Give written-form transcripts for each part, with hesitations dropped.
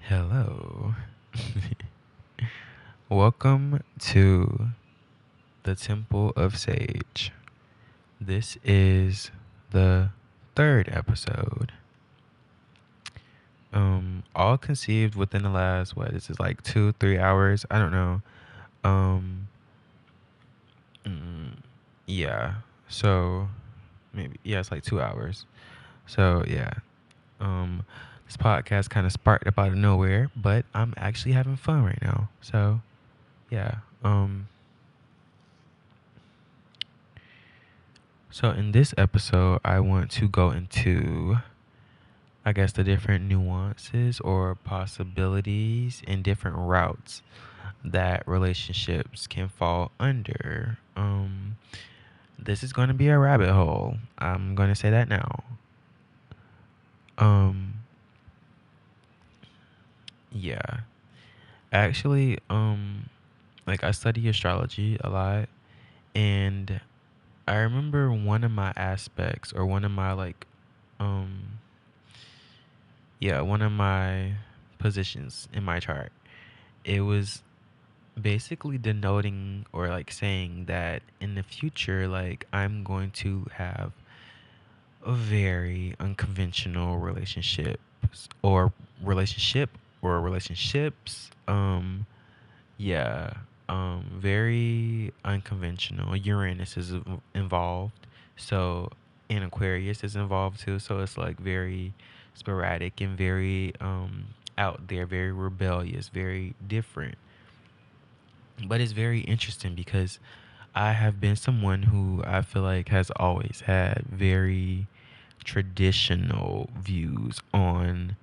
Hello. Welcome to the Temple of Sage. This is the third episode. All conceived within the last this is like 2, 3 hours. I don't know. Um, mm, yeah. So maybe it's like 2 hours. So yeah. Um, this podcast kind of sparked up out of nowhere, but I'm actually having fun right now. So yeah. So in this episode, I want to go into, I guess, the different nuances or possibilities and different routes that relationships can fall under. This is going to be a rabbit hole. I'm going to say that now. Um, yeah. Actually, like I study astrology a lot, and I remember one of my aspects or one of my um one of my positions in my chart. It was basically denoting or like saying that in the future, like I'm going to have a very unconventional relationship or relationships. Yeah, very unconventional. Uranus is involved, so and Aquarius is involved too. So it's like very sporadic and very out there, very rebellious, very different. But it's very interesting because I have been someone who I feel like has always had very traditional views on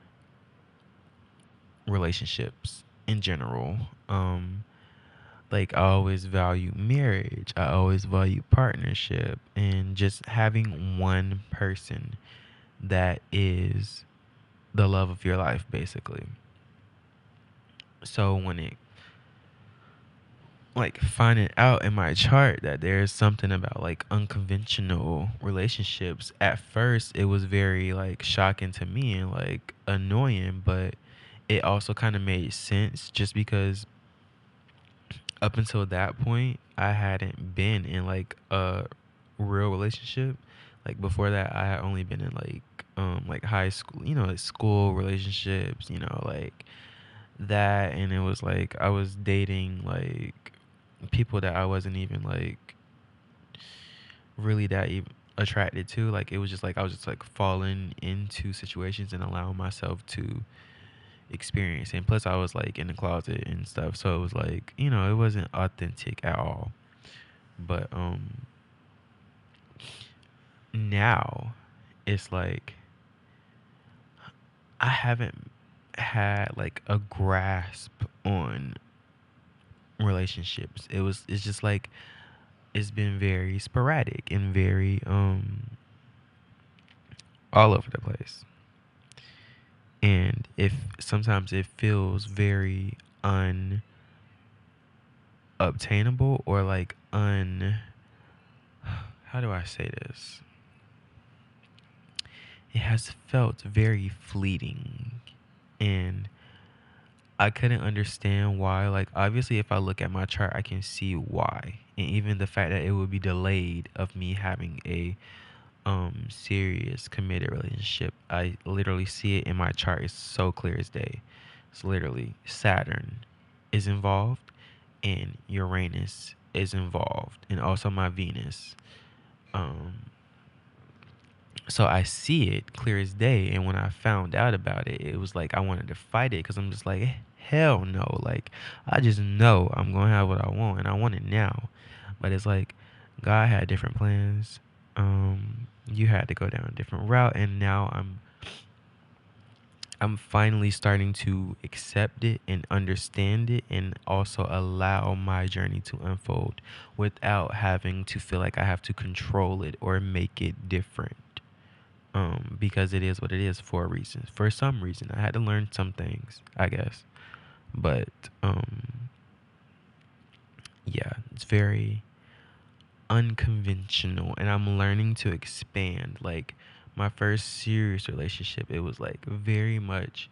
relationships in general. Like I always value marriage. I always value partnership and just having one person that is the love of your life basically. So when it like finding out in my chart that there's something about like unconventional relationships, at first it was very like shocking to me and like annoying, but it also kind of made sense just because up until that point, I hadn't been in like a real relationship. Like before that, I had only been in like high school, like school relationships, like that, and it was like I was dating like people that I wasn't even like really that even attracted to. Like it was just like I was just like falling into situations and allowing myself to experience. And plus I was like in the closet and stuff, so it was like it wasn't authentic at all. But now it's like I haven't had like a grasp on relationships. It's just like it's been very sporadic and very all over the place. And if sometimes it feels very unobtainable or like how do I say this? It has felt very fleeting, and I couldn't understand why. Like obviously if I look at my chart I can see why. And even the fact that it would be delayed of me having a serious committed relationship. I literally see it in my chart. It's so clear as day. It's literally Saturn is involved and Uranus is involved and also my Venus. Um so I see it clear as day, and when I found out about it, it was like I wanted to fight it because I'm just like hell no, like I just know I'm gonna have what I want and I want it now. But it's like God had different plans. You had to go down a different route, and now I'm finally starting to accept it and understand it and also allow my journey to unfold without having to feel like I have to control it or make it different. Because it is what it is for a reason. For some reason, I had to learn some things, I guess. But yeah, it's very unconventional, and I'm learning to expand. Like my first serious relationship, it was like very much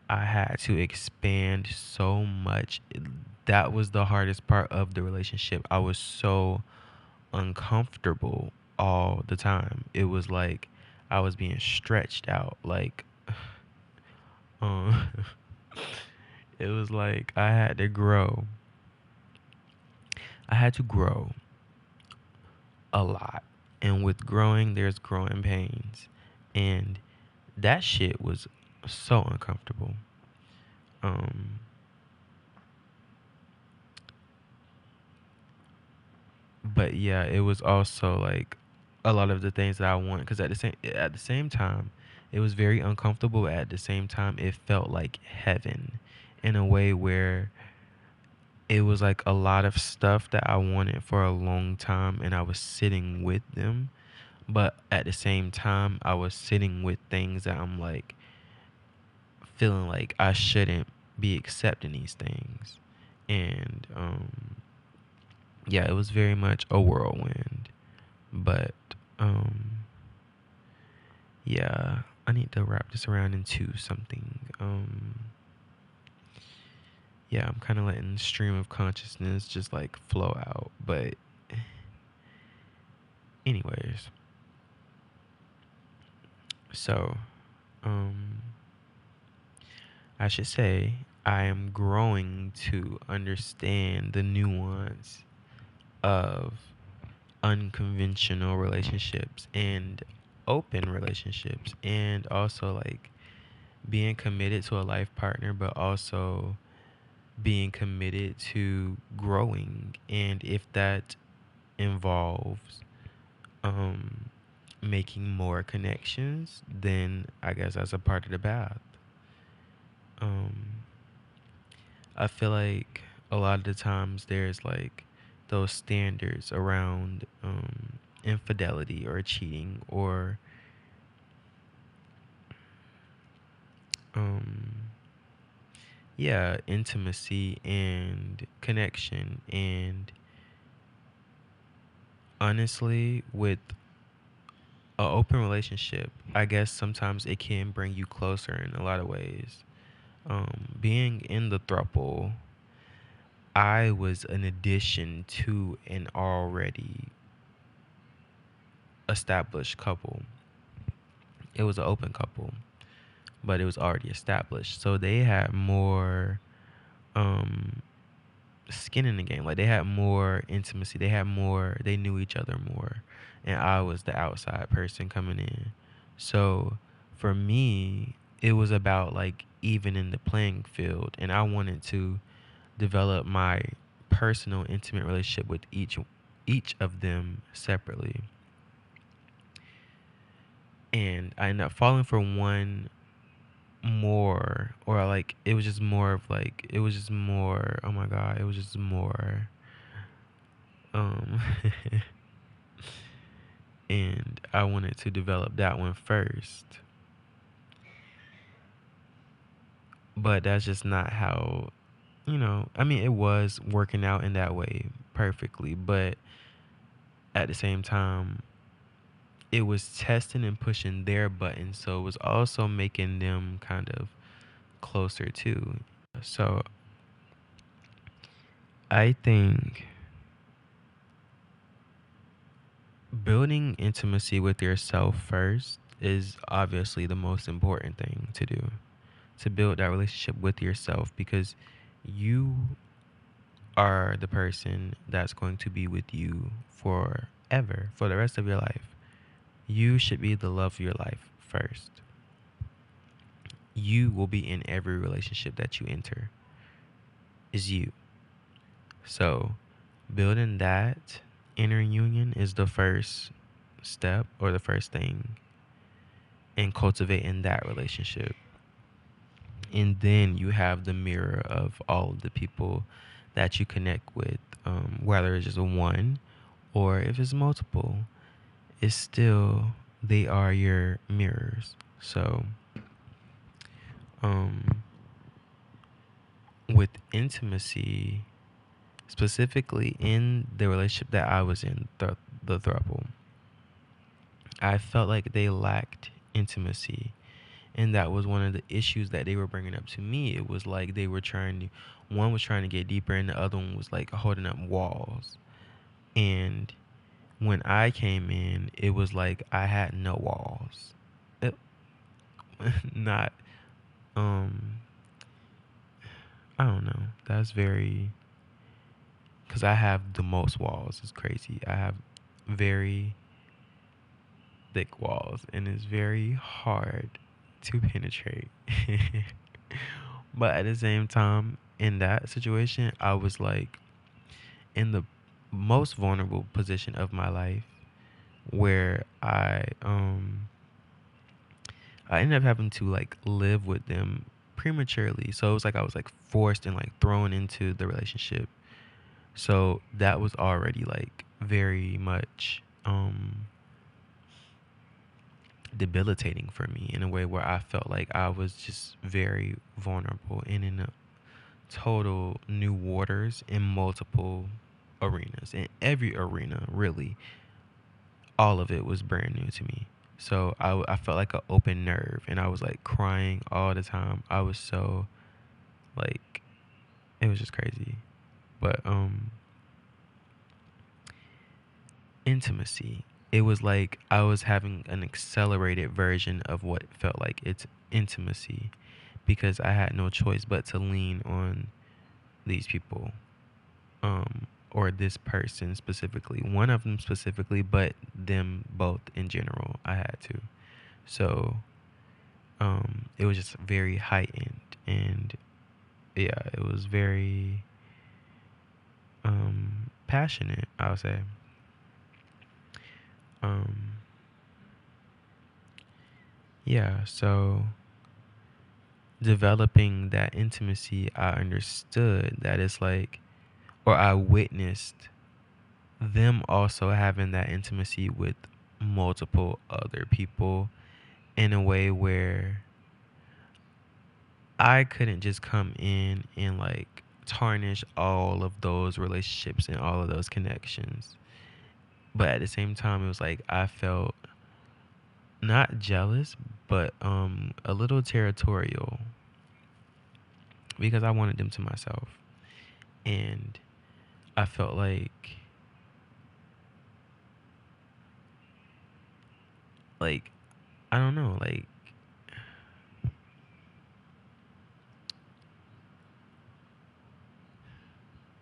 I had to expand so much. That was the hardest part of the relationship. I was so uncomfortable all the time. It was like I was being stretched out. Like, um, it was like I had to grow. I had to grow a lot. And with growing, there's growing pains. And that shit was so uncomfortable. Um, but yeah, it was also like a lot of the things that I want because at the same time, it was very uncomfortable. At the same time, it felt like heaven in a way where it was like a lot of stuff that I wanted for a long time, and I was sitting with them. But at the same time, I was sitting with things that I'm like feeling like I shouldn't be accepting these things, and yeah, it was very much a whirlwind. But um yeah, I need to wrap this around into something. Yeah, I'm kind of letting the stream of consciousness just like flow out. But anyways, so um I should say I am growing to understand the nuance of unconventional relationships and open relationships, and also like being committed to a life partner, but also being committed to growing. And if that involves um, making more connections, then I guess that's a part of the path. Um, I feel like a lot of the times there's like those standards around infidelity or cheating or um, yeah, intimacy and connection. And honestly, with an open relationship, I guess sometimes it can bring you closer in a lot of ways. Being in the throuple, I was an addition to an already established couple. It was an open couple, but it was already established. So they had more um, skin in the game. Like they had more intimacy. They knew each other more. And I was the outside person coming in. So for me, it was about like even in the playing field. And I wanted to develop my personal intimate relationship with each of them separately. And I ended up falling for one more, or like it was just more of like it was just more, oh my god, it was just more um and I wanted to develop that one first. But that's just not how, I mean, it was working out in that way perfectly, but at the same time, it was testing and pushing their buttons, so it was also making them kind of closer too. So I think building intimacy with yourself first is obviously the most important thing to do, to build that relationship with yourself, because you are the person that's going to be with you forever, for the rest of your life. You should be the love of your life first. You will be in every relationship that you enter, is you. So, building that inner union is the first step or the first thing in cultivating that relationship. And then you have the mirror of all of the people that you connect with, whether it's just one or if it's multiple, it's still, they are your mirrors. So, um, with intimacy, specifically in the relationship that I was in, the throuple, I felt like they lacked intimacy. And that was one of the issues that they were bringing up to me. It was like they were trying to, one was trying to get deeper, and the other one was like holding up walls. And when I came in, it was like I had no walls. It, not, um, I don't know. That's very, because I have the most walls. It's crazy. I have very thick walls, and it's very hard to penetrate. But at the same time, in that situation, I was like in the most vulnerable position of my life, where I ended up having to like live with them prematurely. So it was like I was like forced and like thrown into the relationship. So that was already like very much debilitating for me, in a way where I felt like I was just very vulnerable and in a total new waters in multiple arenas. In every arena, really, all of it was brand new to me. So I felt like an open nerve, and I was like crying all the time. I was so like, it was just crazy. But intimacy, it was like I was having an accelerated version of what felt like it's intimacy, because I had no choice but to lean on these people, or this person specifically, one of them specifically, but them both in general. I had to. So it was just very heightened, and yeah, it was very passionate, I would say. Um, yeah, so developing that intimacy, I understood that it's like, or I witnessed them also having that intimacy with multiple other people, in a way where I couldn't just come in and like tarnish all of those relationships and all of those connections. But at the same time, it was like I felt not jealous, but a little territorial, because I wanted them to myself. And I felt like I don't know, like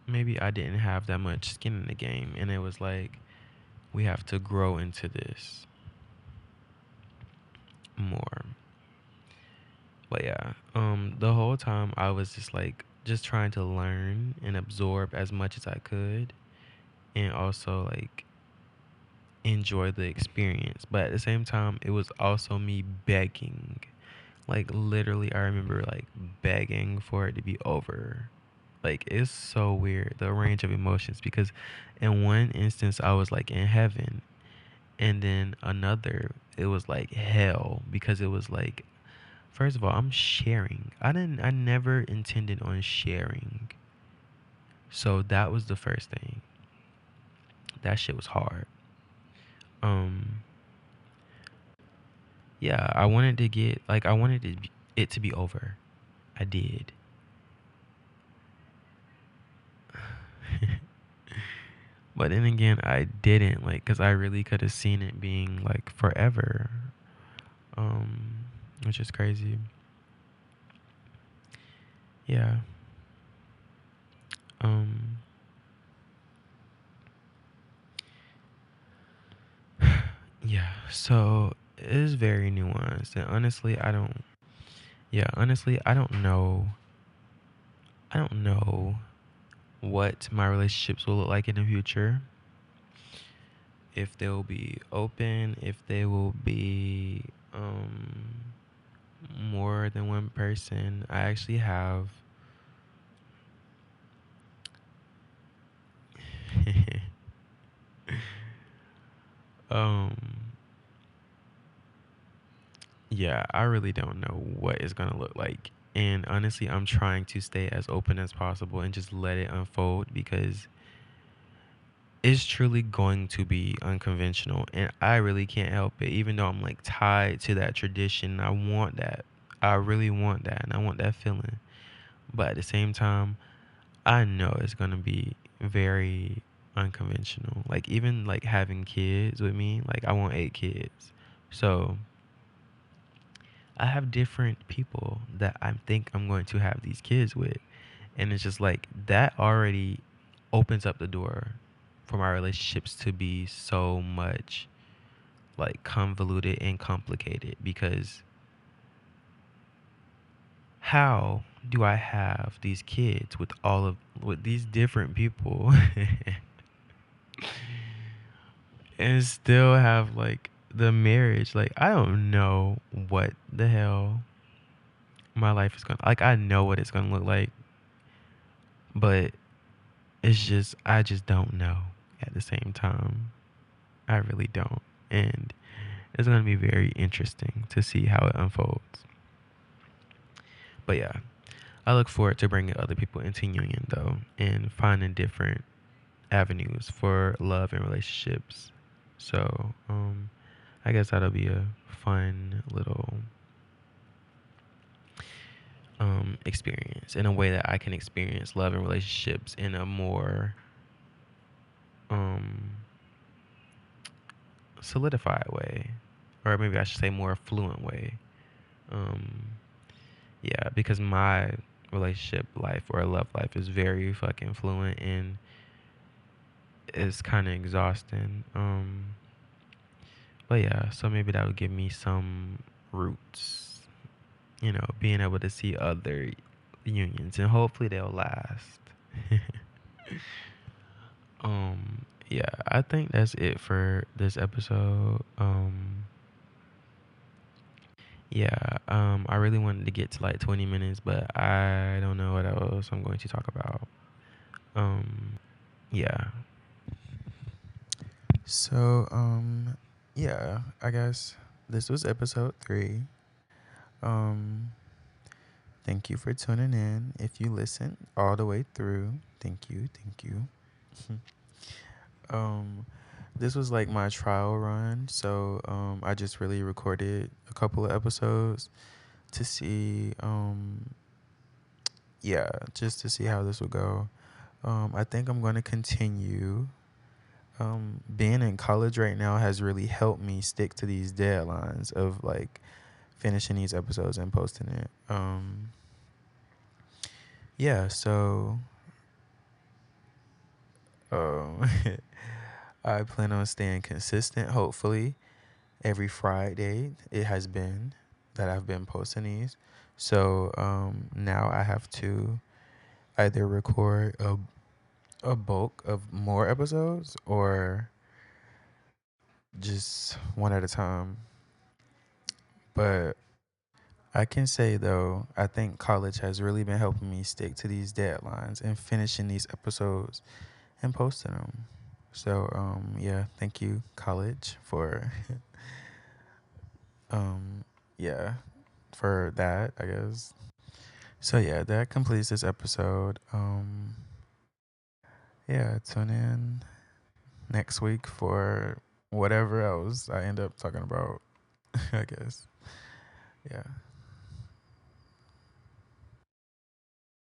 maybe I didn't have that much skin in the game, and it was like we have to grow into this more. But yeah, the whole time I was just like just trying to learn and absorb as much as I could, and also like enjoy the experience. But at the same time, it was also me begging. Like literally, I remember like begging for it to be over. Like it's so weird, the range of emotions, because in one instance I was like in heaven, and then another it was like hell, because it was like, first of all, I'm sharing. I never intended on sharing. So that was the first thing. That shit was hard. Um yeah, I wanted to get like I wanted it to be over. I did. But then again, I didn't, like, cuz I really could have seen it being like forever. Um which is crazy. Yeah. Um yeah, so it is very nuanced, and honestly, I don't, yeah, honestly, I don't know what my relationships will look like in the future. If they will be open, if they will be more than one person. I actually have um yeah, I really don't know what it's gonna look like. And honestly, I'm trying to stay as open as possible and just let it unfold, because it's truly going to be unconventional, and I really can't help it. Even though I'm like tied to that tradition, I want that. I really want that, and I want that feeling. But at the same time, I know it's gonna be very unconventional. Like even like having kids with me, like I want 8 kids. So I have different people that I think I'm going to have these kids with. And it's just like that already opens up the door for my relationships to be so much like convoluted and complicated because how do I have these kids with all of with these different people and still have like the marriage? Like I don't know what the hell my life is gonna like. I know what it's gonna look like, but it's just I just don't know at the same time. I really don't. And it's going to be very interesting to see how it unfolds. But yeah, I look forward to bringing other people into union though and finding different avenues for love and relationships. So, I guess that'll be a fun little experience in a way that I can experience love and relationships in a more um solidified way, or maybe I should say more fluent way. Um, yeah, because my relationship life or love life is very fucking fluent and it's kind of exhausting. But yeah, so maybe that would give me some roots, being able to see other unions and hopefully they'll last. Yeah, I think that's it for this episode. Yeah, I really wanted to get to like 20 minutes, but I don't know what else I'm going to talk about. Yeah. So, yeah, I guess this was episode 3. Um, Thank you for tuning in. If you listened all the way through, thank you, thank you. um, this was like my trial run, so I just really recorded a couple of episodes to see, yeah, just to see how this would go. I think I'm going to continue. Being in college right now has really helped me stick to these deadlines of like finishing these episodes and posting it. Yeah, so um, I plan on staying consistent. Hopefully, every Friday it has been that I've been posting these. So now I have to either record a bulk of more episodes or just one at a time. But I can say though, I think college has really been helping me stick to these deadlines and finishing these episodes and posting them. So yeah, thank you college for um yeah, for that, I guess. So yeah, that completes this episode. Yeah, tune in next week for whatever else I end up talking about, I guess. Yeah.